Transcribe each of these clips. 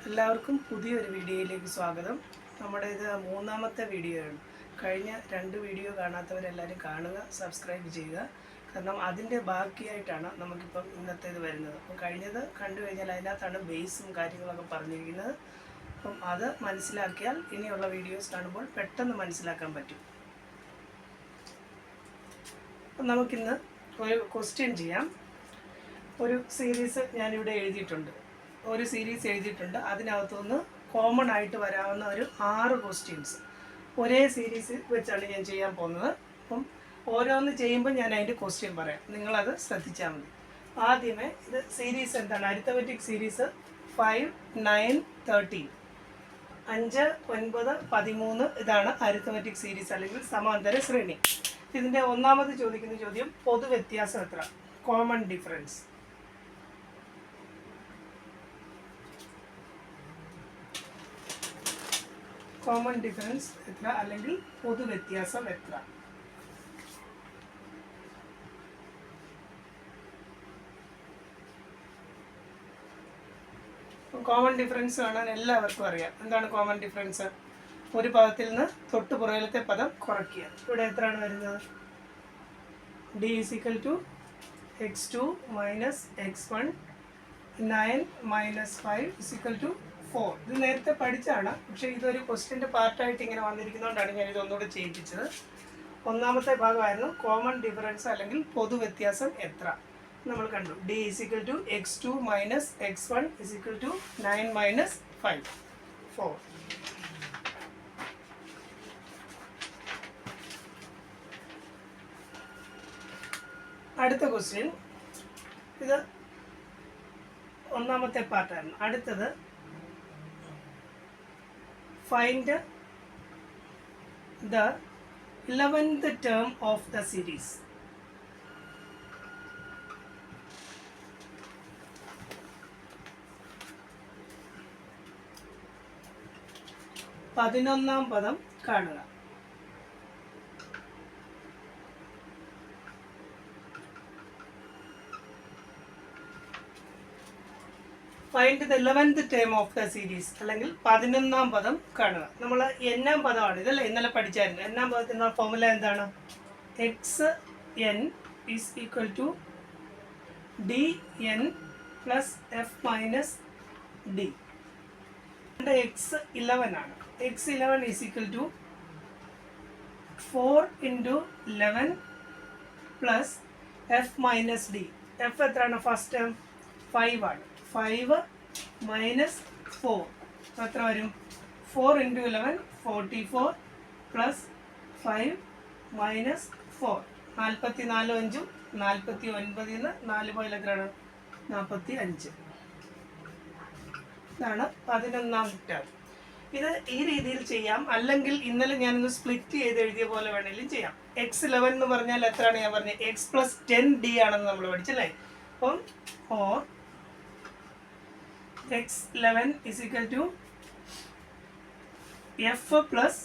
എല്ലാവർക്കും പുതിയൊരു വീഡിയോയിലേക്ക് സ്വാഗതം. നമ്മുടെ ഇത് മൂന്നാമത്തെ വീഡിയോ ആണ്. കഴിഞ്ഞ 2 വീഡിയോ കാണാത്തവരെല്ലാവരും കാണുക, സബ്സ്ക്രൈബ് ചെയ്യുക. കാരണം അതിൻ്റെ ബാക്കിയായിട്ടാണ് നമുക്കിപ്പം ഇന്നത്തേത് വരുന്നത്. അപ്പം കഴിഞ്ഞത് കണ്ടു കഴിഞ്ഞാൽ അതിനകത്താണ് ബേസും കാര്യങ്ങളൊക്കെ പറഞ്ഞിരിക്കുന്നത്. അപ്പം അത് മനസ്സിലാക്കിയാൽ ഇനിയുള്ള വീഡിയോസ് കാണുമ്പോൾ പെട്ടെന്ന് മനസ്സിലാക്കാൻ പറ്റും. അപ്പം നമുക്കിന്ന് ഒരു ക്വസ്റ്റ്യൻ ചെയ്യാം. ഒരു സീരീസ് ഞാനിവിടെ എഴുതിയിട്ടുണ്ട്. അതിനകത്തുനിന്ന് കോമൺ ആയിട്ട് വരാവുന്ന ഒരു 6 ക്വസ്റ്റ്യൻസ് ഒരേ സീരീസ് വെച്ചാണ് ഞാൻ ചെയ്യാൻ പോകുന്നത്. അപ്പം ഓരോന്ന് ചെയ്യുമ്പോൾ ഞാൻ അതിൻ്റെ ക്വസ്റ്റ്യൻ പറയാം, നിങ്ങളത് ശ്രദ്ധിച്ചാൽ മതി. ആദ്യമേ ഇത് സീരീസ് എന്താണ്? അരിത്തമെറ്റിക് സീരീസ് 5, 9, 13, 5, 9, 13 ഇതാണ് അരിത്തമെറ്റിക് സീരീസ് അല്ലെങ്കിൽ സമാന്തര ശ്രേണി. ഇതിൻ്റെ ഒന്നാമത് ചോദിക്കുന്ന ചോദ്യം പൊതുവ്യത്യാസം എത്ര? Common difference. കോമൺ ഡിഫറൻസ് എത്ര അല്ലെങ്കിൽ പൊതുവ്യത്യാസം എത്ര? കോമൺ ഡിഫറൻസ് കാണാൻ എല്ലാവർക്കും അറിയാം. എന്താണ് കോമൺ ഡിഫറൻസ്? ഒരു പദത്തിൽ നിന്ന് തൊട്ട് പുറകിലത്തെ പദം കുറയ്ക്കുക. ഇവിടെ എത്രയാണ് വരുന്നത്? d = x2 - x1 9 - 5 = 4. ഇത് നേരത്തെ പഠിച്ചാണ്, പക്ഷേ ഇതൊരു ക്വസ്റ്റ്യൻ്റെ പാർട്ടായിട്ട് ഇങ്ങനെ വന്നിരിക്കുന്നതുകൊണ്ടാണ് ഞാൻ ഇതൊന്നുകൂടെ ചെയ്യിപ്പിച്ചത്. ഒന്നാമത്തെ ഭാഗമായിരുന്നു കോമൺ ഡിഫറൻസ് അല്ലെങ്കിൽ പൊതുവ്യത്യാസം എത്ര. നമ്മൾ കണ്ടു d = x2 - x1 = 9 - 5 4. അടുത്ത ക്വസ്റ്റ്യൻ, ഇത് ഒന്നാമത്തെ പാർട്ടായിരുന്നു. അടുത്തത് find the 11th term of the series. പതിനൊന്നാം പദം കാണുക. Find the 11th term of the series അല്ലെങ്കിൽ 11ാം പദം കാണുക. നമ്മൾ n-ാം പദമാണ് ഇതല്ലേ, ഇന്നലെ പഠിച്ചായിരുന്നു. n-ാം പദത്തിൻ്റെ ഫോർമുല എന്താണ്? xn = dn + f - d. x11 ആണ്. x11 = 4 × 11 + f - d. f എത്രയാണ്? ഫസ്റ്റ് ടേം 5 ആണ്. 5 - 4 എത്ര വരും? 4 × 11 44 + 5 - 4 44 5 49 4 പോയാൽ എത്രയാണ്? 45. ഇതാണ് 11ാം ടേം. ഇത് ഈ രീതിയിൽ ചെയ്യാം, അല്ലെങ്കിൽ ഇന്നലെ ഞാനൊന്ന് സ്പ്ലിറ്റ് ചെയ്ത് എഴുതിയ പോലെ വേണമെങ്കിലും ചെയ്യാം. x11 എന്ന് പറഞ്ഞാൽ എത്രയാണ്? ഞാൻ പറഞ്ഞത് x + 10d ആണെന്ന് നമ്മൾ പഠിച്ചല്ലേ. അപ്പം or x11 = f +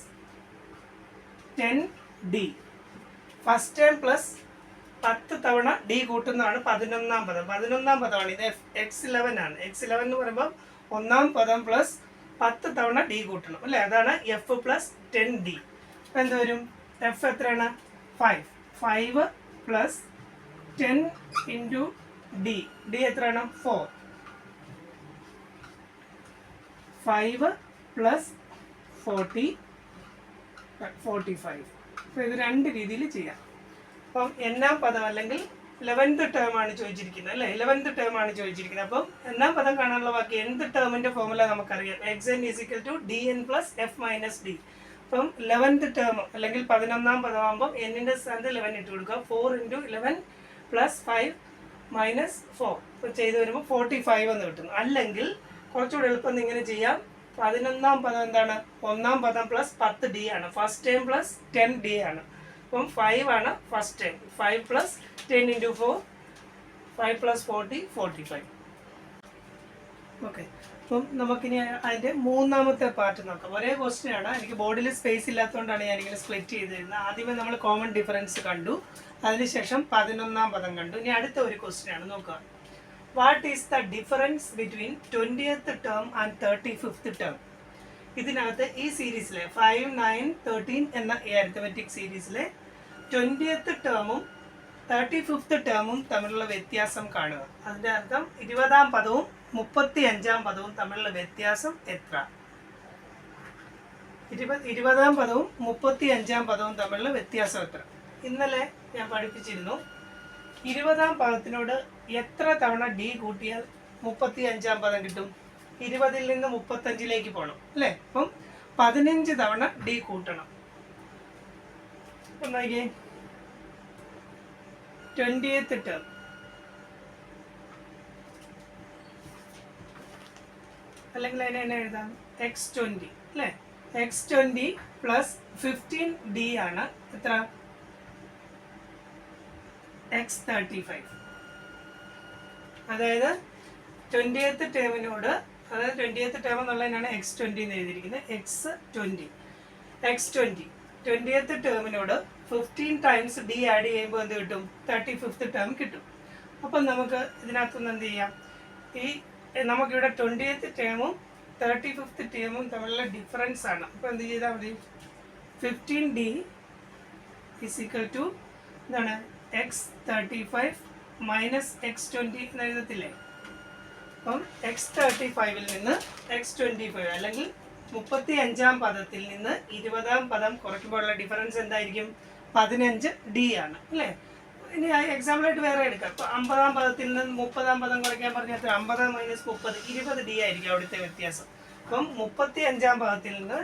10d. First term plus 10 തവണ d കൂട്ടുന്നതാണ് 11ാം പദം. 11ാം പദമാണ് ഇത്. x11 ആണ്. x11 എന്ന് പറയുമ്പോൾ ഒന്നാം പദം പ്ലസ് 10 തവണ d കൂട്ടണം അല്ലേ, അതാണ് f + 10d. അപ്പം എന്ത് വരും? f എത്രയാണ്? 5 + 10 × d. d എത്രയാണ്? 4. 5 + 40 45. അപ്പോൾ ഇത് 2 രീതിയിൽ ചെയ്യാം. അപ്പം n-ാം പദം അല്ലെങ്കിൽ 11th ടേം ആണ് ചോദിച്ചിരിക്കുന്നത് അല്ലേ, 11th ടേം ആണ് ചോദിച്ചിരിക്കുന്നത്. അപ്പം n-ാം പദം കാണാനുള്ള ബാക്കി nth ടേമിൻ്റെ ഫോർമുല നമുക്കറിയാം. xn = dn + f - d. അപ്പം 11th ടേം അല്ലെങ്കിൽ 11ാം പദമാകുമ്പോൾ n-ൻ്റെ സ്ഥാനത്ത് 11 ഇട്ട് കൊടുക്കുക. 4 × 11 + 5 - 4. ഇപ്പോൾ ചെയ്ത് വരുമ്പോൾ 45 എന്ന് കിട്ടുന്നു. അല്ലെങ്കിൽ കുറച്ചുകൂടെ എളുപ്പം ഇങ്ങനെ ചെയ്യാം. 11ാം പദം എന്താണ്? ഒന്നാം പദം പ്ലസ് 10d ആണ്. ഫസ്റ്റ് ടൈം പ്ലസ് 10d ആണ്. അപ്പം 5 ആണ് ഫസ്റ്റ് ടൈം. 5 + 10 × 4 5 + 40 45. ഓക്കെ. അപ്പം നമുക്കിനി അതിൻ്റെ മൂന്നാമത്തെ പാർട്ട് നോക്കാം. ഒരേ ക്വസ്റ്റ്യൻ ആണ്, എനിക്ക് ബോർഡിൽ സ്പേസ് ഇല്ലാത്തതുകൊണ്ടാണ് ഞാനിങ്ങനെ സ്പ്ലിറ്റ് ചെയ്ത് തരുന്നത്. ആദ്യമേ നമ്മൾ കോമൺ ഡിഫറൻസ് കണ്ടു, അതിനുശേഷം 11ാം പദം കണ്ടു. ഇനി അടുത്ത ഒരു ക്വസ്റ്റ്യൻ ആണ് നോക്കുക. What is the difference between 20th term and 35th term? ഇതിനകത്ത് ഈ സീരീസിലെ 5, 9, 13 എന്ന അരിത്തമെറ്റിക് സീരീസിലെ 20th ടേമും 35th ടേമും തമ്മിലുള്ള വ്യത്യാസം കാണുക. അതിൻ്റെ അർത്ഥം 20ാം പദവും 35ാം പദവും തമ്മിലുള്ള വ്യത്യാസം എത്ര? 20ാം പദവും 35ാം പദവും തമ്മിലുള്ള വ്യത്യാസം എത്ര? ഇന്നലെ ഞാൻ പഠിപ്പിച്ചിരുന്നു 20ാം പദത്തിനോട് എത്ര തവണ ഡി കൂട്ടിയാൽ 35ാം പദം കിട്ടും? 20ൽ നിന്ന് 35ലേക്ക് പോകണം അല്ലേ? അപ്പം 15 തവണ ഡി കൂട്ടണം. നോക്കിയേ, 20th ടേം അല്ലെങ്കിൽ അതിനെ എന്നെ എഴുതാം x20 അല്ലേ? x20 പ്ലസ് 15d ആണ് എത്ര? x35. അതായത് 20th ടേമിനോട്, അതായത് 20th ടേം എന്നുള്ളതിനാണ് x20 എന്ന് എഴുതിയിരിക്കുന്നത്. x20 20th ടേമിനോട് 15 times D add ചെയ്യുമ്പോൾ എന്ത് കിട്ടും? 35th ടേം കിട്ടും. അപ്പം നമുക്ക് ഇതിനകത്തുനിന്ന് എന്ത് ചെയ്യാം? നമുക്കിവിടെ 20th ടേമും 35th ടേമും തമ്മിലുള്ള ഡിഫറൻസ് ആണ്. അപ്പോൾ എന്ത് ചെയ്താൽ മതി? 15d ഈസ് ഈക്വൽ ടു എന്താണ്? x35 മൈനസ് x20 എന്ന് എഴുതത്തില്ലേ? അപ്പം x35ൽ നിന്ന് x25 അല്ലെങ്കിൽ 35ാം പദത്തിൽ നിന്ന് 20ാം പദം കുറയ്ക്കുമ്പോഴുള്ള ഡിഫറൻസ് എന്തായിരിക്കും? 15d ആണ് അല്ലേ? ഇനി എക്സാമ്പിളായിട്ട് വേറെ എടുക്കാം. ഇപ്പോൾ 50ാം പദത്തിൽ നിന്ന് 30ാം പദം കുറയ്ക്കാൻ പറഞ്ഞാൽ 50 മൈനസ് 30 20d ആയിരിക്കും അവിടുത്തെ വ്യത്യാസം. അപ്പം 35ാം പദത്തിൽ നിന്ന്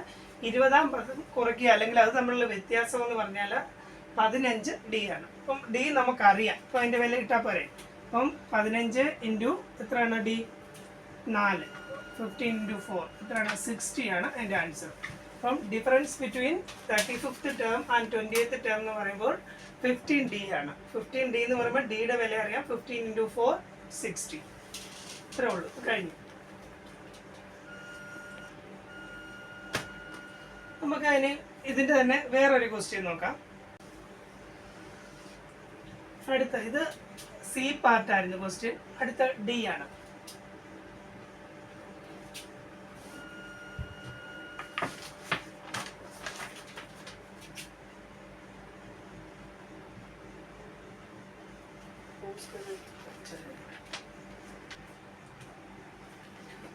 20ാം പദം കുറയ്ക്കുക അല്ലെങ്കിൽ അത് തമ്മിലുള്ള വ്യത്യാസം എന്ന് പറഞ്ഞാൽ 15d ആണ്. അപ്പം d നമുക്കറിയാം. അപ്പോൾ അതിൻ്റെ വില ഇട്ടാൽ പോരെ. അപ്പം 15 ഇൻറ്റു എത്രയാണ് d? 4. 15 ഇൻറ്റു 4 എത്രയാണ്? 60 ആണ് അതിൻ്റെ ആൻസർ. അപ്പം difference between 35th term and 20th term എന്ന് പറയുമ്പോൾ 15d ആണ്. 15d എന്ന് പറയുമ്പോൾ ഡിയുടെ വില അറിയാം. 15 ഇൻറ്റു 4 60. ഇത്രേ ഉള്ളൂ, കഴിഞ്ഞു. നമുക്ക് അതിന് ഇതിൻ്റെ തന്നെ വേറൊരു ക്വസ്റ്റ്യൻ നോക്കാം. അടുത്ത ഇത് സി പാർട്ടായിരുന്നു ക്വസ്റ്റ്യൻ. അടുത്ത ഡി ആണ്.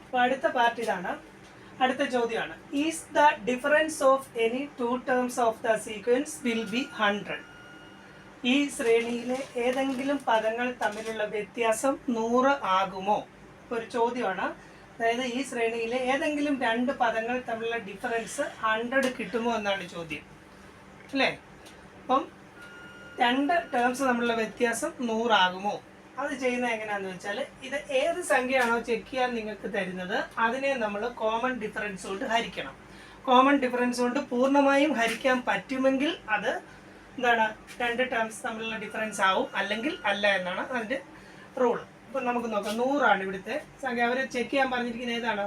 അപ്പോൾ അടുത്ത പാർട്ട് ഇതാണ്. അടുത്ത ചോദ്യമാണ്, is the difference of any 2 terms of the sequence will B 100? ഈ ശ്രേണിയിലെ ഏതെങ്കിലും പദങ്ങൾ തമ്മിലുള്ള വ്യത്യാസം 100 ആകുമോ? ഒരു ചോദ്യമാണ്. അതായത് ഈ ശ്രേണിയിലെ ഏതെങ്കിലും 2 പദങ്ങൾ തമ്മിലുള്ള ഡിഫറൻസ് 100 കിട്ടുമോ എന്നാണ് ചോദ്യം അല്ലേ? അപ്പം 2 ടേംസ് തമ്മിലുള്ള വ്യത്യാസം 100 ആകുമോ? അത് ചെയ്യുന്നത് എങ്ങനെയാണെന്ന് വെച്ചാൽ, ഇത് ഏത് സംഖ്യയാണോ ചെക്ക് ചെയ്യാൻ നിങ്ങൾക്ക് തരുന്നത് അതിനെ നമ്മൾ കോമൺ ഡിഫറൻസ് കൊണ്ട് ഹരിക്കണം. കോമൺ ഡിഫറൻസ് കൊണ്ട് പൂർണ്ണമായും ഹരിക്കാൻ പറ്റുമെങ്കിൽ അത് എന്താണ്? 2 ടേംസ് തമ്മിലുള്ള ഡിഫറൻസ് ആവും, അല്ലെങ്കിൽ അല്ല എന്നാണ് അതിൻ്റെ റൂൾ. ഇപ്പം നമുക്ക് നോക്കാം. 100 ആണ് ഇവിടുത്തെ സംഖ്യ. അവർ ചെക്ക് ചെയ്യാൻ പറഞ്ഞിരിക്കുന്നത് ഏതാണ്?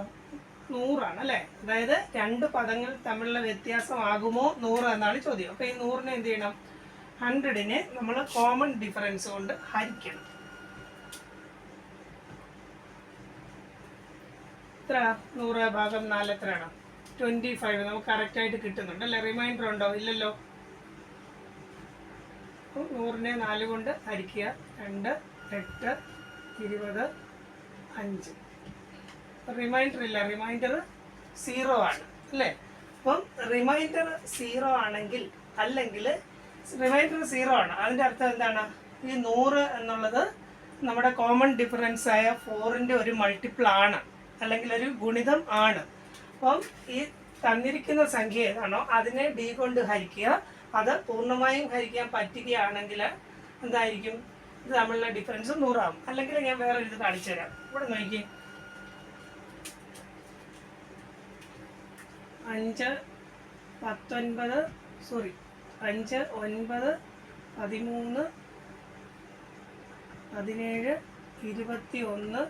100 ആണ് അല്ലേ? അതായത് 2 പദങ്ങൾ തമ്മിലുള്ള വ്യത്യാസം ആകുമോ 100 എന്നാണ് ചോദ്യം. അപ്പോൾ ഈ 100നെ എന്ത് ചെയ്യണം? 100നെ നമ്മൾ കോമൺ ഡിഫറൻസ് കൊണ്ട് ഹരിക്കണം. എത്ര? 100 ഭാഗം 4 എത്രയാണ്? 25. നമുക്ക് കറക്റ്റായിട്ട് കിട്ടുന്നുണ്ട് അല്ലേ? റിമൈൻഡർ ഉണ്ടോ? ഇല്ലല്ലോ. 100നെ 4 കൊണ്ട് ഹരിക്കുക. 2, 8, 20, 5. റിമൈൻഡർ ഇല്ല. റിമൈൻഡർ 0 ആണ് അല്ലേ? അപ്പം റിമൈൻഡർ 0 ആണെങ്കിൽ, അല്ലെങ്കിൽ റിമൈൻഡർ 0 ആണ്, അതിൻ്റെ അർത്ഥം എന്താണ്? ഈ 100 എന്നുള്ളത് നമ്മുടെ കോമൺ ഡിഫറൻസ് ആയ 4ൻ്റെ ഒരു മൾട്ടിപ്പിൾ ആണ്, അല്ലെങ്കിൽ ഒരു ഗുണിതം ആണ്. അപ്പം ഈ തന്നിരിക്കുന്ന സംഖ്യ ഏതാണോ അതിനെ ഡി കൊണ്ട് ഹരിക്കുക. അത് പൂർണ്ണമായും ഹരിക്കാൻ പറ്റുകയാണെങ്കിൽ എന്തായിരിക്കും? ഇത് തമ്മിലുള്ള ഡിഫറൻസ് 100 ആവും. അല്ലെങ്കിൽ ഞാൻ വേറെ ഇത് കാണിച്ചു തരാം. ഇവിടെ നോക്കി, 5, 19, 5, 9, 13, 17, 21,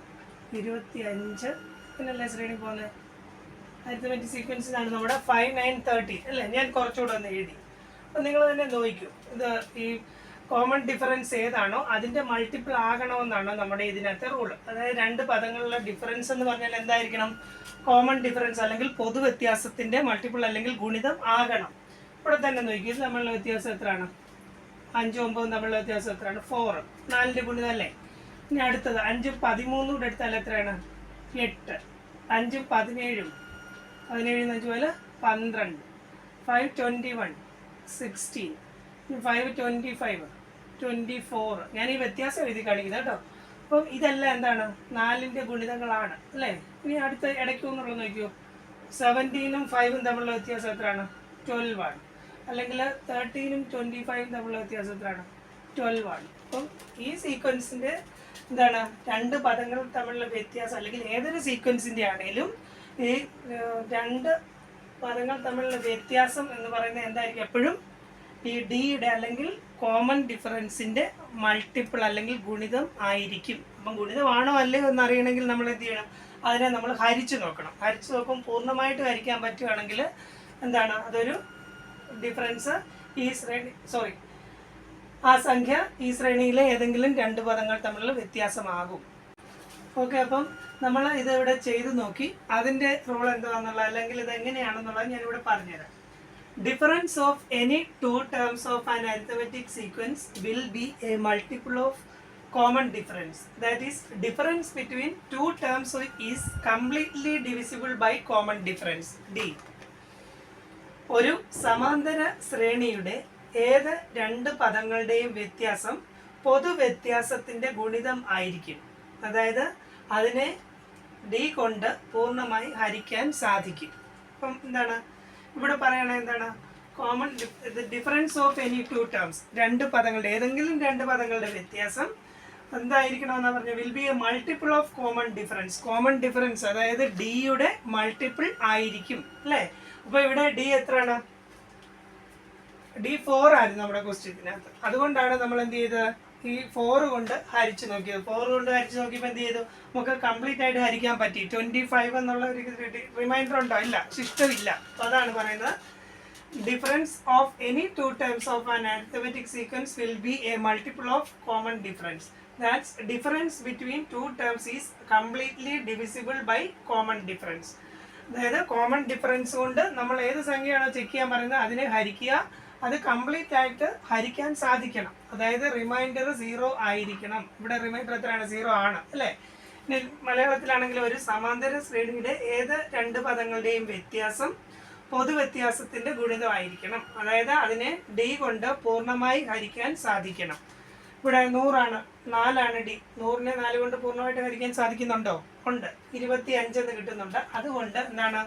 25 എന്നല്ലേ ശ്രേണി പോകുന്നത്? അരിത്തമെറ്റിക് സീക്വൻസിലാണ് നമ്മുടെ 5, 9, 13 അല്ലേ? ഞാൻ കുറച്ചുകൂടെ ഒന്ന് എഴുതി. അപ്പം നിങ്ങൾ തന്നെ നോക്കൂ. ഇത് ഈ കോമൺ ഡിഫറൻസ് ഏതാണോ അതിൻ്റെ മൾട്ടിപ്പിൾ ആകണമെന്നാണ് നമ്മുടെ ഇതിനകത്തെ റൂൾ. അതായത് രണ്ട് പദങ്ങളിലെ ഡിഫറൻസ് എന്ന് പറഞ്ഞാൽ എന്തായിരിക്കണം? കോമൺ ഡിഫറൻസ് അല്ലെങ്കിൽ പൊതു വ്യത്യാസത്തിൻ്റെ മൾട്ടിപ്പിൾ അല്ലെങ്കിൽ ഗുണിതം ആകണം. ഇവിടെ തന്നെ നോക്കി, ഇത് തമ്മിലുള്ള വ്യത്യാസം എത്രയാണ്? 5 9 തമ്മിലുള്ള വ്യത്യാസം എത്രയാണ്? 4. 4ൻ്റെ ഗുണിതം അല്ലേ? ഇനി അടുത്തത് 5 13 കൂടെ എടുത്താൽ എത്രയാണ്? 8. 5 17 17 5 പോലെ 12. 5 21 16. 5 25 24. ഞാൻ ഈ വ്യത്യാസം എഴുതി കാണിക്കുന്നത് കേട്ടോ. അപ്പം ഇതെല്ലാം എന്താണ്? 4ൻ്റെ ഗുണിതങ്ങളാണ് അല്ലേ? ഇനി അടുത്ത ഇടയ്ക്കൊന്നുള്ളത് നോക്കിയോ, 17ഉം 5ഉം തമ്മിലുള്ള വ്യത്യാസം എത്രയാണ്? 12 ആണ്. അല്ലെങ്കിൽ 13ഉം 25ഉം തമ്മിലുള്ള വ്യത്യാസം എത്രയാണ്? 12 ആണ്. അപ്പം ഈ സീക്വൻസിൻ്റെ എന്താണ്? രണ്ട് പദങ്ങൾ തമ്മിലുള്ള വ്യത്യാസം അല്ലെങ്കിൽ ഏതൊരു സീക്വൻസിൻ്റെ ആണെങ്കിലും ഈ രണ്ട് പദങ്ങൾ തമ്മിലുള്ള വ്യത്യാസം എന്ന് പറയുന്നത് എന്തായിരിക്കും? എപ്പോഴും ഈ ഡിയുടെ അല്ലെങ്കിൽ കോമൺ ഡിഫറൻസിൻ്റെ മൾട്ടിപ്പിൾ അല്ലെങ്കിൽ ഗുണിതം ആയിരിക്കും. അപ്പം ഗുണിതമാണോ അല്ലയോ എന്ന് അറിയണമെങ്കിൽ നമ്മൾ എന്ത് ചെയ്യണം? അതിനെ നമ്മൾ ഹരിച്ചു നോക്കണം. ഹരിച്ചു നോക്കുമ്പോൾ പൂർണ്ണമായിട്ട് ഹരിക്കാൻ പറ്റുകയാണെങ്കിൽ എന്താണ്? അതൊരു ഡിഫറൻസ് ഈ ശ്രേണി ആ സംഖ്യ ഈ ശ്രേണിയിലെ ഏതെങ്കിലും രണ്ട് പദങ്ങൾ തമ്മിലുള്ള വ്യത്യാസമാകും. ഓക്കെ, അപ്പം നമ്മൾ ഇതിവിടെ ചെയ്ത് നോക്കി. അതിൻ്റെ റൂൾ എന്താണെന്നുള്ള അല്ലെങ്കിൽ ഇത് എങ്ങനെയാണെന്നുള്ളത് ഞാനിവിടെ പറഞ്ഞുതരാം. Difference of any two terms of an arithmetic sequence will be a multiple of common difference. That is, difference between two terms is completely divisible by common difference. D. ഒരു സമാന്തര ശ്രേണിയുടെ ഏത് രണ്ട് പദങ്ങളുടെയും വ്യത്യാസം പൊതുവ്യത്യാസത്തിൻ്റെ ഗുണിതം ആയിരിക്കും. അതായത് അതിനെ ഡി കൊണ്ട് പൂർണ്ണമായി ഹരിക്കാൻ സാധിക്കും. അപ്പം എന്താണ് ഇവിടെ പറയണത്? എന്താണ്? Common difference of any two terms, രണ്ട് പദങ്ങളുടെ ഏതെങ്കിലും രണ്ട് പദങ്ങളുടെ വ്യത്യാസം എന്തായിരിക്കണമെന്നാണ് പറഞ്ഞത്? Will be a multiple of common difference. Common difference അതായത് ഡിയുടെ മൾട്ടിപ്പിൾ ആയിരിക്കും അല്ലേ? അപ്പോൾ ഇവിടെ ഡി എത്രയാണ്? ഡി 4 ആയിരുന്നു നമ്മുടെ ക്വസ്റ്റ്യത്തിനകത്ത്. അതുകൊണ്ടാണ് നമ്മൾ എന്ത് ചെയ്തത്? ഈ 4 കൊണ്ട് ഹരിച്ചു നോക്കിയത്. 4 കൊണ്ട് ഹരിച്ചു നോക്കിയപ്പോൾ എന്ത് ചെയ്തു? നമുക്ക് കംപ്ലീറ്റ് ആയിട്ട് ഹരിക്കാൻ പറ്റി. 25 എന്നുള്ള ഒരു റിമൈൻഡർ ഉണ്ടോ? ഇല്ല, ശിഷ്ടമില്ല. അപ്പോൾ അതാണ് പറയുന്നത്, difference of any two terms of an arithmetic sequence will be a multiple of common difference. That's difference between two terms is completely divisible by common difference. അതായത് കോമൺ ഡിഫറൻസ് കൊണ്ട് നമ്മൾ ഏത് സംഖ്യയാണോ ചെക്ക് ചെയ്യാൻ പറയുന്നത് അതിനെ ഹരിക്കുക. അത് കംപ്ലീറ്റ് ആയിട്ട് ഹരിക്കാൻ സാധിക്കണം. അതായത് റിമൈൻഡർ 0 ആയിരിക്കണം. ഇവിടെ റിമൈൻഡർ എത്രയാണ്? 0 ആണ് അല്ലേ? മലയാളത്തിലാണെങ്കിൽ ഒരു സമാന്തര ശ്രേണിയുടെ ഏത് രണ്ട് പദങ്ങളുടെയും വ്യത്യാസം പൊതുവ്യത്യാസത്തിൻ്റെ ഗുണിതമായിരിക്കണം. അതായത് അതിനെ ഡി കൊണ്ട് പൂർണ്ണമായി ഹരിക്കാൻ സാധിക്കണം. ഇവിടെ 100 ആണ്, 4 ആണ് ഡി. 100നെ 4 കൊണ്ട് പൂർണ്ണമായിട്ട് ഹരിക്കാൻ സാധിക്കുന്നുണ്ടോ? ഉണ്ട്. 25 എന്ന് കിട്ടുന്നുണ്ട്. അതുകൊണ്ട് എന്താണ്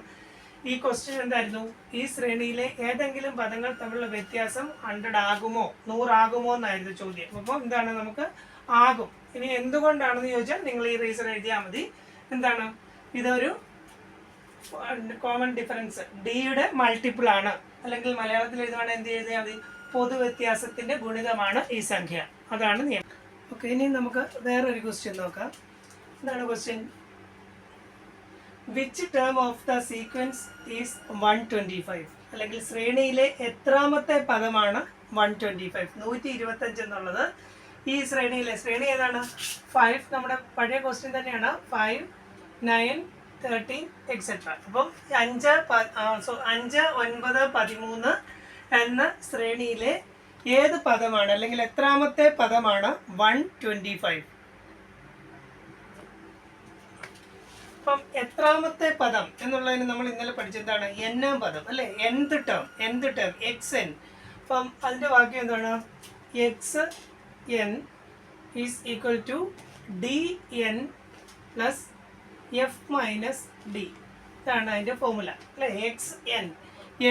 ഈ ക്വസ്റ്റ്യൻ എന്തായിരുന്നു? ഈ ശ്രേണിയിലെ ഏതെങ്കിലും പദങ്ങൾ തമ്മിലുള്ള വ്യത്യാസം 100 ആകുമോ 100 ആകുമോ എന്നായിരുന്നു ചോദ്യം. അപ്പോൾ എന്താണ്? നമുക്ക് ആകും. ഇനി എന്തുകൊണ്ടാണെന്ന് ചോദിച്ചാൽ നിങ്ങൾ ഈ റീസൺ എഴുതിയാൽ മതി. എന്താണ്? ഇതൊരു കോമൺ ഡിഫറൻസ് ഡിയുടെ മൾട്ടിപ്പിൾ ആണ്. അല്ലെങ്കിൽ മലയാളത്തിൽ എഴുതുവാണെങ്കിൽ എന്ത് എഴുതിയാൽ മതി? പൊതുവ്യത്യാസത്തിൻ്റെ ഗുണിതമാണ് ഈ സംഖ്യ. അതാണ് നിയമം. ഓക്കെ, ഇനി നമുക്ക് വേറൊരു ക്വസ്റ്റ്യൻ നോക്കാം. എന്താണ് question? Which term of the sequence is 125? അല്ലെങ്കിൽ ശ്രേണിയിലെ എത്രാമത്തെ പദമാണ് 125? 125 എന്നുള്ളത് ഈ ശ്രേണിയിലെ ശ്രേണി ഏതാണ്? 5. നമ്മുടെ പഴയ ക്വസ്റ്റ്യൻ തന്നെയാണ്. 5 9 13 എക്സെട്ര. അപ്പം 5 9 13 എന്ന ശ്രേണിയിലെ ഏത് പദമാണ് അല്ലെങ്കിൽ എത്രാമത്തെ പദമാണ് 125? അപ്പം എത്രാമത്തെ പദം എന്നുള്ളതിന് നമ്മൾ ഇന്നലെ പഠിച്ചെന്താണ്? n-ാം പദം അല്ലേ? nth term xn. അപ്പം അതിൻ്റെ വാക്യം എന്താണ്? xn is equal to dn plus f minus d. ഇതാണ് അതിൻ്റെ ഫോർമുല അല്ലേ? xn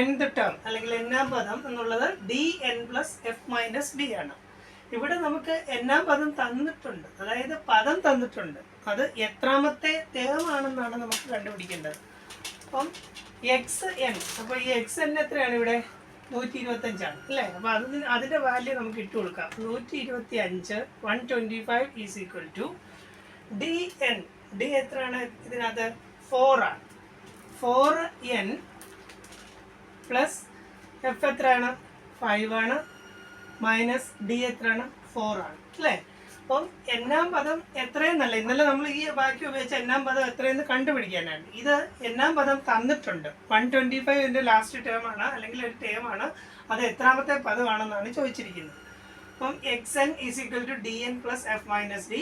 nth ടേം അല്ലെങ്കിൽ n-ാം പദം എന്നുള്ളത് dn plus f minus d ആണ്. ഇവിടെ നമുക്ക് n-ാം പദം തന്നിട്ടുണ്ട്, അതായത് പദം തന്നിട്ടുണ്ട്. അത് എത്രാമത്തെ ടേം ആണെന്നാണ് നമുക്ക് കണ്ടുപിടിക്കേണ്ടത്. അപ്പം xn, അപ്പോൾ ഈ xn എത്രയാണ്? ഇവിടെ 125 ആണ് അല്ലേ? അപ്പോൾ അതിൻ്റെ വാല്യൂ നമുക്ക് ഇട്ട് കൊടുക്കാം. 125 125 is equal to dn. d എത്രയാണ് ഇതിനകത്ത്? 4 ആണ്. 4n പ്ലസ് f എത്രയാണ്? 5 ആണ്. മൈനസ് ഡി എത്രയാണ് 4 ആണ് അല്ലേ. അപ്പം എന്നാം പദം എത്രയും നല്ല ഇന്നലെ നമ്മൾ ഈ ബാക്കി ഉപയോഗിച്ച എന്നാം പദം എത്രയെന്ന് കണ്ടുപിടിക്കാനാണ്. ഇത് എന്നാം പദം തന്നിട്ടുണ്ട് 125 ലാസ്റ്റ് ടേം ആണ് അല്ലെങ്കിൽ ഒരു ടേം ആണ്. അത് എത്രാമത്തെ പദമാണെന്നാണ് ചോദിച്ചിരിക്കുന്നത്. അപ്പം X N is equal to D N plus F minus D.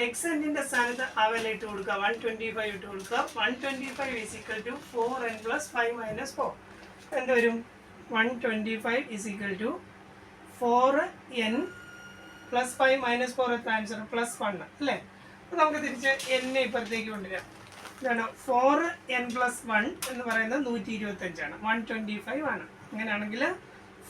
X എന്നിൻ്റെ സ്ഥാനത്ത് അവൽ ഇട്ട് കൊടുക്കുക, 125 ഇട്ട് കൊടുക്കുക. 125 is equal to 4n plus 5 minus 4. എന്ത് വരും? 125 is equal to 4n plus 5 minus 4 എത്ര ആൻസർ? പ്ലസ് 1 അല്ലേ. അപ്പോൾ നമുക്ക് തിരിച്ച് എന്നെ ഇപ്പുറത്തേക്ക് കൊണ്ടുവരാം. ഇതാണ് 4n പ്ലസ് 1 എന്ന് പറയുന്നത് 125 125 ആണ്. അങ്ങനെയാണെങ്കിൽ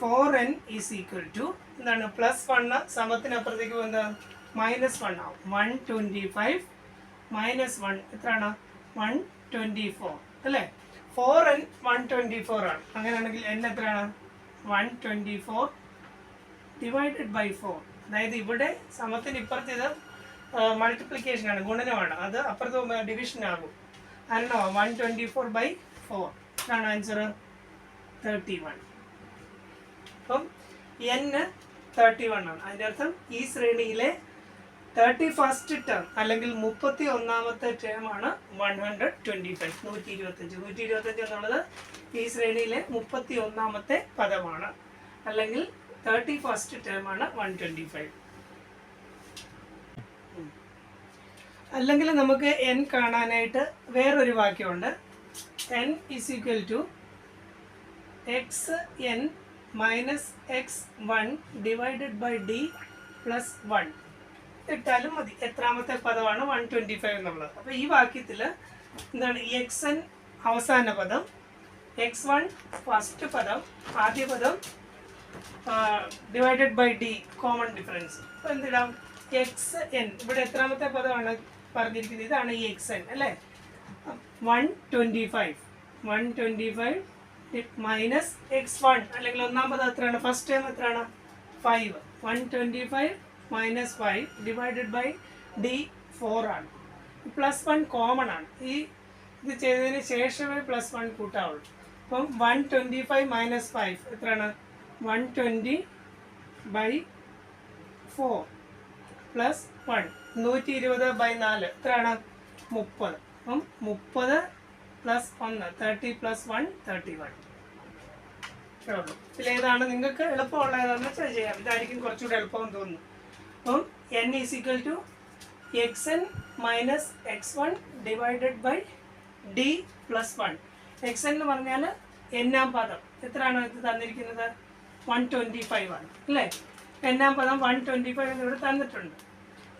4n ഈസ് ഈക്വൽ ടു എന്താണ്? പ്ലസ് 1 സമത്തിനപ്പുറത്തേക്ക് പോകുന്നത് മൈനസ് 1 ആവും. 125 മൈനസ് 1 എത്രയാണ്? 124 അല്ലേ. 4n 124 ആണ്. അങ്ങനെയാണെങ്കിൽ n എത്രയാണ്? 124 ഡിവൈഡഡ് ബൈ 4. അതായത് ഇവിടെ സമത്തിന് ഇപ്പുറത്ത് ഇത് മൾട്ടിപ്ലിക്കേഷൻ ആണ്, ഗുണനമാണ്. അത് അപ്പുറത്ത് ഡിവിഷൻ ആകും. ആരണോ? 124 ബൈ 4 ഇതാണ് ആൻസർ 31. അപ്പം n 31 ആണ്. അതിൻ്റെ അർത്ഥം ഈ ശ്രേണിയിലെ 31st ടേം അല്ലെങ്കിൽ 31ാമത്തെ ടേം ആണ് 125. 125 എന്നുള്ളത് ഈ ശ്രേണിയിലെ 31ാമത്തെ പദമാണ് അല്ലെങ്കിൽ 31st ടേം ആണ് 125. അല്ലെങ്കിൽ നമുക്ക് n കാണാനായിട്ട് വേറൊരു വാക്യമുണ്ട്. n is equal to x n minus x 1 divided by d plus 1 ഇട്ടാലും മതി. എത്രാമത്തെ പദമാണ് 125 എന്നുള്ളത്. അപ്പോൾ ഈ വാക്യത്തിൽ എന്താണ്? എക്സ് എൻ അവസാന പദം, x1 ഫസ്റ്റ് പദം, ആദ്യ പദം divided by d common difference. അപ്പോൾ എന്തിടാം? എക്സ് എൻ ഇവിടെ എത്രാമത്തെ പദമാണ് പറഞ്ഞിരിക്കുന്നത്? ഇതാണ് ഈ എക്സ് എൻ അല്ലേ. 125 മൈനസ് x1 അല്ലെങ്കിൽ ഒന്നാം പദം എത്രയാണ്? ഫസ്റ്റ് ടൈം എത്രയാണ്? 5. 125 മൈനസ് 5 ഡിവൈഡഡ് ബൈ ഡി 4 ആണ്. പ്ലസ് 1 കോമൺ ആണ്. ഇത് ചെയ്തതിന് ശേഷമേ പ്ലസ് 1 കൂട്ടാവുള്ളൂ. അപ്പം 125 മൈനസ് 5 എത്രയാണ്? 120 ബൈ 4 പ്ലസ് 1 120 ബൈ 4 എത്രയാണ്? 30. അപ്പം 30 പ്ലസ് 1 30 പ്ലസ് 1 31. ഇതിലേതാണ് നിങ്ങൾക്ക് എളുപ്പമുള്ള ഏതാണെന്ന് വെച്ചാൽ ചെയ്യാം. ഇതായിരിക്കും കുറച്ചുകൂടെ എളുപ്പമെന്ന് തോന്നുന്നു. അപ്പം n is equal to x n minus x1 divided by d plus 1. X n എന്ന് പറഞ്ഞാൽ എന്നാം പദം എത്രയാണ് ഇത് തന്നിരിക്കുന്നത്? 125 ആണ് അല്ലേ. എന്നാം പദം 125 എന്നിവിടെ തന്നിട്ടുണ്ട്.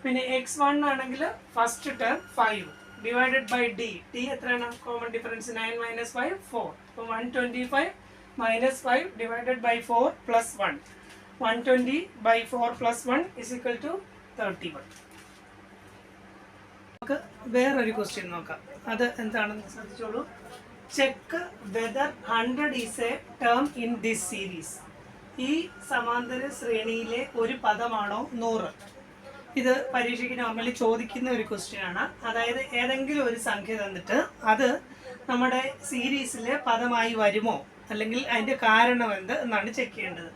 പിന്നെ x1 ആണെങ്കിൽ first term 5 divided by D. D എത്രയാണ്? Common difference 9 minus 5 4. അപ്പോൾ 125 minus 5 divided by 4 plus 1. 120 by 4 plus 1 is equal to 31. നമുക്ക് വേറൊരു ക്വസ്റ്റ്യൻ നോക്കാം. അത് എന്താണെന്ന് ശ്രദ്ധിച്ചോളൂ. Check whether 100 is a term in this series. ഈ സമാന്തര ശ്രേണിയിലെ ഒരു പദമാണോ 100? ഇത് പരീക്ഷയ്ക്ക് നോർമലി ചോദിക്കുന്ന ഒരു ക്വസ്റ്റ്യൻ ആണ്. അതായത് ഏതെങ്കിലും ഒരു സംഖ്യ തന്നിട്ട് അത് നമ്മുടെ സീരീസിലെ പദമായി വരുമോ അല്ലെങ്കിൽ അതിൻ്റെ കാരണം എന്ത് എന്നാണ് ചെക്ക് ചെയ്യേണ്ടത്.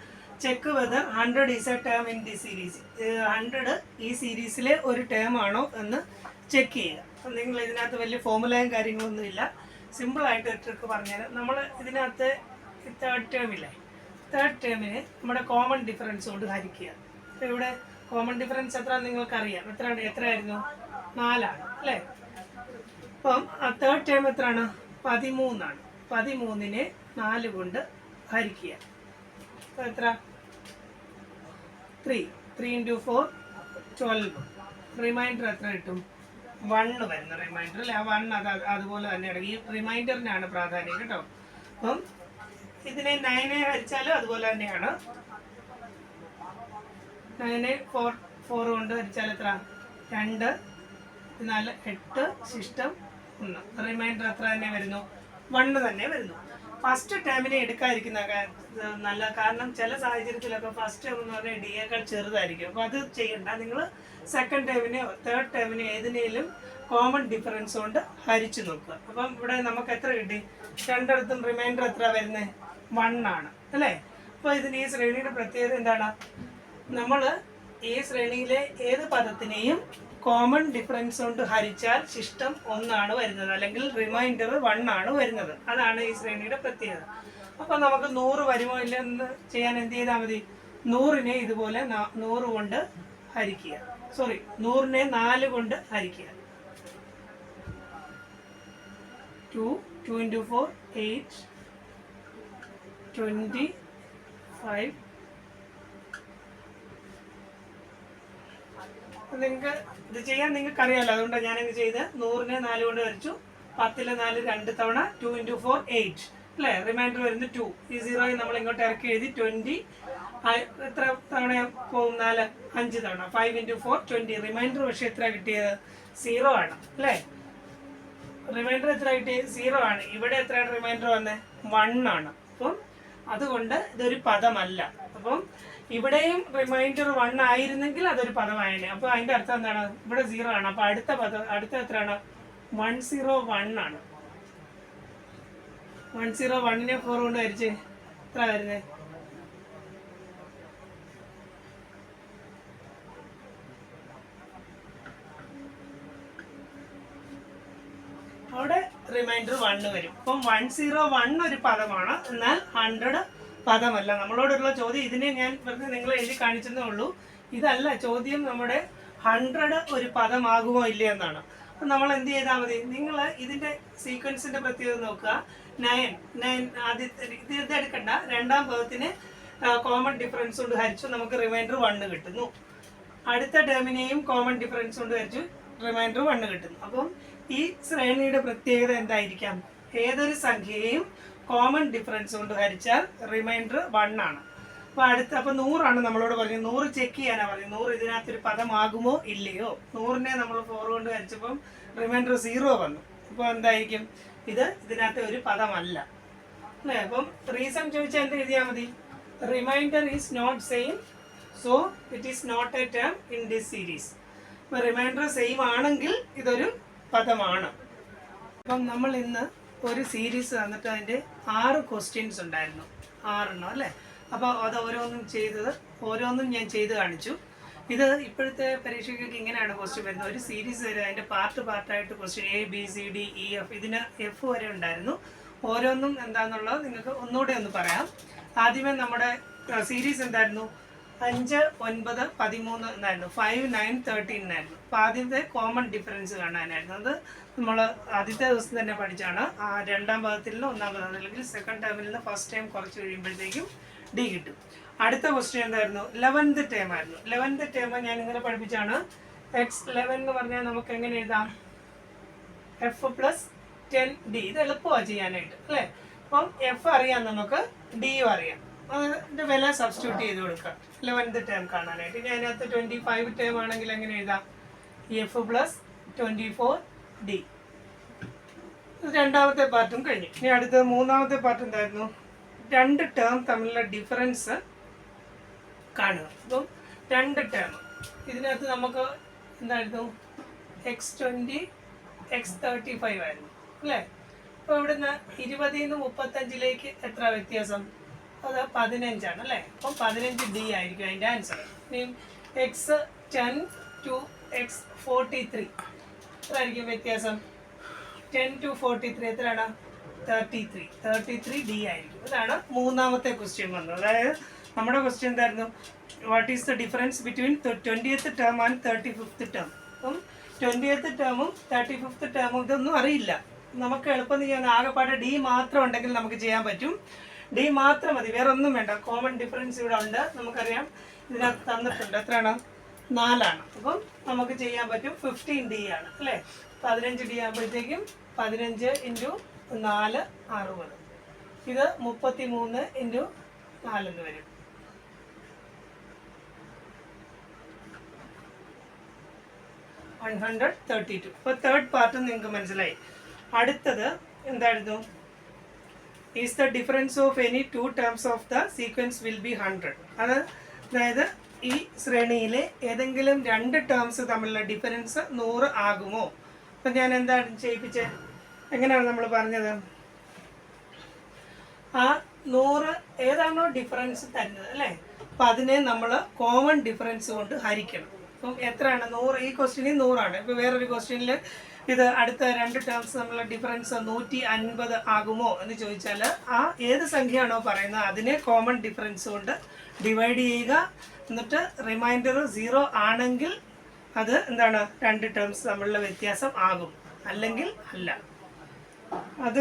Check whether 100 is a term in the series. 100 ഈ സീരീസിലെ ഒരു ടേം ആണോ എന്ന് ചെക്ക് ചെയ്യുക. അപ്പം നിങ്ങൾ ഇതിനകത്ത് വലിയ ഫോമുലയും കാര്യങ്ങളൊന്നുമില്ല. സിമ്പിളായിട്ട് ട്രിക്ക് പറഞ്ഞുതരാം. നമ്മൾ ഇതിനകത്ത് തേർഡ് ടേമില്ലേ, തേർഡ് ടേമിന് നമ്മുടെ കോമൺ ഡിഫറൻസ് കൊണ്ട് ഹരിക്കുക. അപ്പോൾ ഇവിടെ കോമൺ ഡിഫറൻസ് എത്ര നിങ്ങൾക്കറിയാം. എത്രയായിരുന്നു? 4 ആണ് അല്ലേ. അപ്പം ആ തേർഡ് ടേം എത്രയാണ്? 13 ആണ്. 13നെ 4 കൊണ്ട് ഹരിക്കുക. അപ്പോൾ എത്ര? 3 × 4 12. റിമൈൻഡർ എത്ര കിട്ടും? 1 വരുന്ന റിമൈൻഡർ അല്ലേ. ആ 1 അതുപോലെ തന്നെയാണ്. ഈ റിമൈൻഡറിനാണ് പ്രാധാന്യം കേട്ടോ. അപ്പം ഇതിനെ 9 ഹരിച്ചാലും അതുപോലെ തന്നെയാണ്. 9 4 കൊണ്ട് ഹരിച്ചാൽ എത്ര? 2 4 8 ശിഷ്ടം 1. റിമൈൻഡർ എത്ര തന്നെ വരുന്നു? 1 തന്നെ വരുന്നു. ഫസ്റ്റ് ടേമിനെ എടുക്കാതിരിക്കുന്ന നല്ല. കാരണം ചില സാഹചര്യത്തിലൊക്കെ ഫസ്റ്റ് ടേം എന്ന് പറഞ്ഞാൽ ഡിയേക്കാൾ ചെറുതായിരിക്കും. അപ്പോൾ അത് ചെയ്യണ്ട. നിങ്ങൾ സെക്കൻഡ് ടേമിനെയോ തേർഡ് ടേമിനെയോ ഏതിനേലും കോമൺ ഡിഫറൻസ് കൊണ്ട് ഹരിച്ചു നോക്കുക. അപ്പം ഇവിടെ നമുക്ക് എത്ര കിട്ടി? രണ്ടിടത്തും റിമൈൻഡർ എത്ര വരുന്നത്? 1 ആണ് അല്ലേ. അപ്പോൾ ഇതിന് ഈ ശ്രേണിയുടെ പ്രത്യേകത എന്താണ്? നമ്മൾ ഈ ശ്രേണിയിലെ ഏത് പദത്തിനെയും കോമൺ ഡിഫറൻസ് കൊണ്ട് ഹരിച്ചാൽ ശിഷ്ടം 1 ആണ് വരുന്നത്, അല്ലെങ്കിൽ റിമൈൻഡർ 1 ആണ് വരുന്നത്. അതാണ് ഈ ശ്രേണിയുടെ പ്രത്യേകത. അപ്പം നമുക്ക് 100 വരുമോ ഇല്ലെന്ന് ചെയ്യാൻ എന്ത് ചെയ്താൽ മതി? 100നെ ഇതുപോലെ 100 കൊണ്ട് ഹരിക്കുക. 100നെ 4 കൊണ്ട് ഹരിക്കുക. 2 into 4 8 25. നിങ്ങൾക്ക് ഇത് ചെയ്യാൻ നിങ്ങൾക്ക് അറിയാമല്ലോ, അതുകൊണ്ടാണ് ഞാനിത് ചെയ്ത് 100നെ 4 കൊണ്ട് ഹരിച്ചു. 10ലെ 4 2 തവണ. 2 into 4 8 അല്ലേ? റിമൈൻഡർ വരുന്നത് 2. ഈ 0 നമ്മൾ ഇങ്ങോട്ട് ഇറക്കി എഴുതി. 20 എത്ര തവണ പോകും? 4 5 തവണ. 5 into 4 20. റിമൈൻഡർ പക്ഷേ എത്ര കിട്ടിയത്? 0 ആണ് അല്ലേ? റിമൈൻഡർ എത്ര കിട്ടി? 0 ആണ്. ഇവിടെ എത്രയാണ് റിമൈൻഡർ വന്നത്? 1 ആണ്. അപ്പം അതുകൊണ്ട് ഇതൊരു പദമല്ല. അപ്പം ഇവിടെയും റിമൈൻഡർ 1 ആയിരുന്നെങ്കിൽ അതൊരു പദമായേനെ. അപ്പോൾ അതിൻ്റെ അർത്ഥം എന്താണ്? ഇവിടെ 0 ആണ്. അപ്പോൾ അടുത്ത എത്രയാണ്? 101 ആണ്. 101നെ 4 കൊണ്ട് ഹരിച്ച് എത്ര വരുന്നത്? അവിടെ റിമൈൻഡർ 1 വരും. അപ്പം 101 ഒരു പദമാണ്, എന്നാൽ 100 പദമല്ല. നമ്മളോടുള്ള ചോദ്യം ഇതിനെ ഞാൻ വെറുതെ നിങ്ങളെ എഴുതി കാണിച്ചതേ ഉള്ളൂ. ഇതല്ല ചോദ്യം. നമ്മുടെ 100 ഒരു പദമാകുമോ ഇല്ല എന്നാണ്. അപ്പം നമ്മൾ എന്ത് ചെയ്താൽ മതി? നിങ്ങൾ ഇതിൻ്റെ സീക്വൻസിൻ്റെ പ്രത്യേകത നോക്കുക. 9 ആദ്യത്തെ ഇത് എടുക്കണ്ട. രണ്ടാം പദത്തിന് കോമൺ ഡിഫറൻസ് കൊണ്ട് ഹരിച്ചു, നമുക്ക് റിമൈൻഡർ 1 കിട്ടുന്നു. അടുത്ത ടേമിനെയും കോമൺ ഡിഫറൻസ് കൊണ്ട് ഹരിച്ചു, റിമൈൻഡർ 1 കിട്ടുന്നു. അപ്പം ഈ ശ്രേണിയുടെ പ്രത്യേകത എന്തായിരിക്കാം? ഏതൊരു സംഖ്യയെയും കോമൺ ഡിഫറൻസ് കൊണ്ട് ഹരിച്ചാൽ റിമൈൻഡർ 1 ആണ്. അപ്പോൾ 100 ആണ് നമ്മളോട് പറഞ്ഞത്. 100 ചെക്ക് ചെയ്യാനാണ് പറഞ്ഞത്. 100 ഇതിനകത്തൊരു പദമാകുമോ ഇല്ലയോ? 100നെ നമ്മൾ 4 കൊണ്ട് ഹരിച്ചപ്പം റിമൈൻഡർ 0 വന്നു. അപ്പോൾ എന്തായിരിക്കും? ഇതിനകത്ത് ഒരു പദമല്ല അല്ലേ? അപ്പം റീസൺ ചോദിച്ചാൽ എന്ത് എഴുതിയാൽ മതി? Remainder is not same, so it is not a term in this series. അപ്പോൾ റിമൈൻഡർ സെയിം ആണെങ്കിൽ ഇതൊരു പദമാണ്. അപ്പം നമ്മൾ ഇന്ന് ഒരു സീരീസ് തന്നിട്ട് അതിൻ്റെ 6 ക്വസ്റ്റ്യൻസ് ഉണ്ടായിരുന്നു. 6 അല്ലേ? അപ്പോൾ അത് ഓരോന്നും ഞാൻ ചെയ്ത് കാണിച്ചു. ഇത് ഇപ്പോഴത്തെ പരീക്ഷയ്ക്കൊക്കെ ഇങ്ങനെയാണ് ക്വസ്റ്റ്യൻ വരുന്നത്. ഒരു സീരീസ് വരും, അതിൻ്റെ പാർട്ടായിട്ട് ക്വസ്റ്റ്യൻ ABCDEF, ഇതിന് F വരെ ഉണ്ടായിരുന്നു. ഓരോന്നും എന്താണെന്നുള്ളത് നിങ്ങൾക്ക് ഒന്നുകൂടെ ഒന്ന് പറയാം. ആദ്യമേ നമ്മുടെ സീരീസ് എന്തായിരുന്നു? 5 9 13 എന്നായിരുന്നു. 5 9 13 എന്നായിരുന്നു. അപ്പോൾ ആദ്യത്തെ കോമൺ ഡിഫറൻസ് കാണാനായിരുന്നു. അത് നമ്മൾ ആദ്യത്തെ ദിവസം തന്നെ പഠിച്ചാണ്. രണ്ടാം പദത്തിൽ നിന്ന് ഒന്നാം പദം, അല്ലെങ്കിൽ സെക്കൻഡ് ടേമിൽ നിന്ന് ഫസ്റ്റ് ടൈം കുറച്ച് കഴിയുമ്പോഴത്തേക്കും D കിട്ടും. അടുത്ത ക്വസ്റ്റ്യൻ എന്തായിരുന്നു? 11th ടേം ആയിരുന്നു. 11th ടേം ഞാൻ ഇങ്ങനെ പഠിപ്പിച്ചാണ്. X11 എന്ന് പറഞ്ഞാൽ നമുക്ക് എങ്ങനെ എഴുതാം? F + 10D. ഇത് എളുപ്പമാണ് ചെയ്യാനായിട്ട് അല്ലേ? അപ്പം F അറിയാം, നമുക്ക് Dയും അറിയാം. അതിൻ്റെ വില സബ്സ്റ്റിറ്റ്യൂട്ട് ചെയ്ത് കൊടുക്കുക 11th ടേം കാണാനായിട്ട്. ഇനി അതിനകത്ത് 25 ടേം ആണെങ്കിൽ എങ്ങനെ എഴുതാം? F + 24D. രണ്ടാമത്തെ പാർട്ടും കഴിഞ്ഞു. ഇനി അടുത്ത മൂന്നാമത്തെ പാർട്ട് എന്തായിരുന്നു? 2 ടേം തമ്മിലുള്ള ഡിഫറൻസ് കാണുക. അപ്പം 2 ടേം ഇതിനകത്ത് നമുക്ക് എന്തായിരുന്നു? X20 X35 ആയിരുന്നു അല്ലേ? അപ്പോൾ ഇവിടുന്ന് 20 നിന്ന് 35ലേക്ക് എത്ര വ്യത്യാസം? അത് 15 ആണ് അല്ലേ? അപ്പം 15D ആയിരിക്കും അതിൻ്റെ ആൻസർ. ഇനി X10 to X43 എത്രയായിരിക്കും വ്യത്യാസം? 10 to 43 എത്രയാണ്? 33D ആയിരിക്കും. ഇതാണ് മൂന്നാമത്തെ ക്വസ്റ്റ്യൻ വന്നത്. അതായത് നമ്മുടെ ക്വസ്റ്റ്യൻ എന്തായിരുന്നു? What is the difference between 20th term and 35th term? അപ്പം 20th ടേമും 35th ടേമും ഇതൊന്നും അറിയില്ല. നമുക്ക് എളുപ്പം ചെയ്യാൻ ആകെപ്പാടെ D മാത്രം ഉണ്ടെങ്കിൽ നമുക്ക് ചെയ്യാൻ പറ്റും. D മാത്രം മതി, വേറെ ഒന്നും വേണ്ട. കോമൺ ഡിഫറൻസ് ഇവിടെ ഉണ്ട്, നമുക്കറിയാം. ഇതിനകത്ത് തന്നിട്ടുണ്ട്. എത്രയാണ്? 4 ആണ്. അപ്പം നമുക്ക് ചെയ്യാൻ പറ്റും. 15D ആണ് അല്ലേ? 15D ആകുമ്പോഴത്തേക്കും 15 × 4 60. ഇത് 33 × 4 എന്ന് വരും. 132. അപ്പോൾ തേർഡ് പാർട്ട് നിങ്ങൾക്ക് മനസ്സിലായി. അടുത്തത് എന്തായിരുന്നു? Is the difference of any 2 terms of the sequence will B 100. അതായത് ഈ ശ്രേണിയിലെ ഏതെങ്കിലും 2 ടേംസ് തമ്മിലുള്ള ഡിഫറൻസ് 100 ആകുമോ? അപ്പം ഞാൻ എന്താണ് ചെയ്യിപ്പിച്ചത്? എങ്ങനെയാണ് നമ്മൾ പറഞ്ഞത്? ആ 100 ഏതാണോ ഡിഫറൻസ് തരുന്നത് അല്ലേ? അപ്പോൾ അതിനെ നമ്മൾ കോമൺ ഡിഫറൻസ് കൊണ്ട് ഹരിക്കണം. അപ്പം എത്രയാണ്? 100. ഈ ക്വസ്റ്റ്യനിൽ 100ആണ്. ഇപ്പോൾ വേറൊരു ക്വസ്റ്റ്യനിൽ ഇത് അടുത്ത 2 ടേംസ് തമ്മിലുള്ള ഡിഫറൻസ് 150 ആകുമോ എന്ന് ചോദിച്ചാൽ ആ ഏത് സംഖ്യയാണോ പറയുന്നത് അതിനെ കോമൺ ഡിഫറൻസ് കൊണ്ട് ഡിവൈഡ് ചെയ്യുക. എന്നിട്ട് റിമൈൻഡർ 0 ആണെങ്കിൽ അത് എന്താണ്? 2 ടേംസ് തമ്മിലുള്ള വ്യത്യാസം ആകും, അല്ലെങ്കിൽ അല്ല. അത്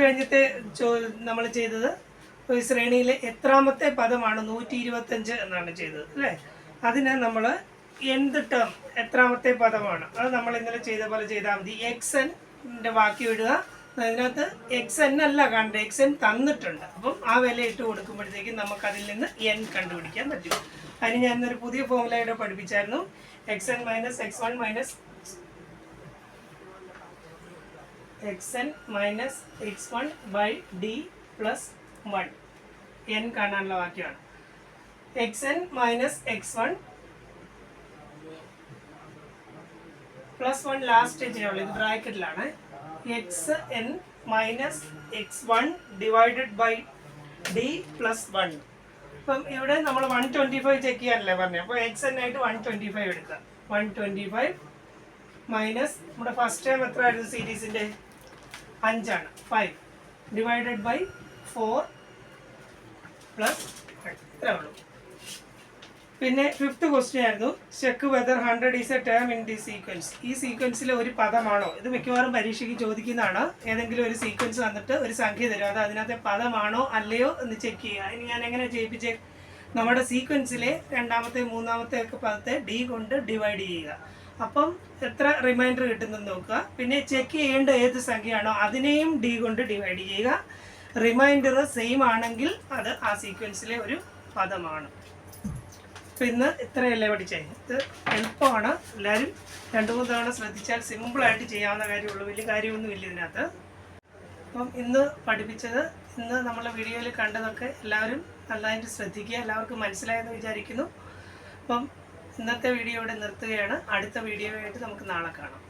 കഴിഞ്ഞിട്ട് നമ്മൾ ചെയ്തത് ഈ ശ്രേണിയിലെ എത്രാമത്തെ പദമാണ് 125 എന്നാണ് ചെയ്തത് അല്ലേ? അതിന് നമ്മൾ എന്ത് ടേം എത്രാമത്തെ പദമാണ് അത് നമ്മൾ ഇന്നലെ ചെയ്ത പോലെ ചെയ്താൽ മതി. XNൻ്റെ ബാക്കി വിടുക. അതിനകത്ത് XN അല്ല കാണേണ്ടത്, XN തന്നിട്ടുണ്ട്. അപ്പം ആ വില ഇട്ട് കൊടുക്കുമ്പോഴത്തേക്കും നമുക്ക് അതിൽ നിന്ന് n കണ്ടുപിടിക്കാൻ പറ്റും. അതിന് ഞാനൊരു പുതിയ ഫോർമുലയുടെ പഠിപ്പിച്ചായിരുന്നു. XN - X1 - D + 1 n കാണാനുള്ള വാക്യമാണ്. XN - X1 + 1 last ചെയ്യാനുള്ളൂ. ഇത് ബ്രാക്കറ്റിലാണ്. XN - X1 / D + 1. അപ്പം ഇവിടെ നമ്മൾ 125 ചെക്ക് ചെയ്യാനല്ലേ പറഞ്ഞത്. അപ്പോൾ XN ആയിട്ട് 125 എടുക്കുക. 125 മൈനസ് നമ്മുടെ ഫസ്റ്റ് ടൈം എത്ര ആയിരുന്നു സീരീസിൻ്റെ? 5 ആണ്. 5 / 4 + 1 ഇത്രേ ഉള്ളൂ. പിന്നെ 5th ക്വസ്റ്റ്യൻ ആയിരുന്നു check whether 100 is a term in the sequence. ഈ സീക്വൻസിലെ ഒരു പദമാണോ? ഇത് മിക്കവാറും പരീക്ഷയ്ക്ക് ചോദിക്കുന്നതാണ്. ഏതെങ്കിലും ഒരു സീക്വൻസ് വന്നിട്ട് ഒരു സംഖ്യ തരും, അത് അതിനകത്തെ പദമാണോ അല്ലയോ എന്ന് ചെക്ക് ചെയ്യുക. ഇനി ഞാൻ എങ്ങനെ ചെയ്യിപ്പിച്ചേ? നമ്മുടെ സീക്വൻസിലെ രണ്ടാമത്തെ മൂന്നാമത്തെ ഒക്കെ പദത്തെ D കൊണ്ട് ഡിവൈഡ് ചെയ്യുക. അപ്പം എത്ര റിമൈൻഡർ കിട്ടുന്നെന്ന് നോക്കുക. പിന്നെ ചെക്ക് ചെയ്യേണ്ട ഏത് സംഖ്യയാണോ അതിനെയും D കൊണ്ട് ഡിവൈഡ് ചെയ്യുക. റിമൈൻഡർ സെയിം ആണെങ്കിൽ അത് ആ സീക്വൻസിലെ ഒരു പദമാണ്. അപ്പോൾ ഇന്ന് ഇത്രയല്ലേ പഠിച്ചേ? ഇത് എളുപ്പമാണ്. എല്ലാവരും 2-3 തവണ ശ്രദ്ധിച്ചാൽ സിമ്പിളായിട്ട് ചെയ്യാവുന്ന കാര്യമുള്ളൂ. വലിയ കാര്യമൊന്നുമില്ല ഇതിനകത്ത്. അപ്പം ഇന്ന് പഠിപ്പിച്ചത്, ഇന്ന് നമ്മളെ വീഡിയോയിൽ കണ്ടതൊക്കെ എല്ലാവരും നല്ലതായിട്ട് ശ്രദ്ധിക്കുക. എല്ലാവർക്കും മനസ്സിലായെന്ന് വിചാരിക്കുന്നു. അപ്പം ഇന്നത്തെ വീഡിയോ ഇവിടെ നിർത്തുകയാണ്. അടുത്ത വീഡിയോ ആയിട്ട് നമുക്ക് നാളെ കാണാം.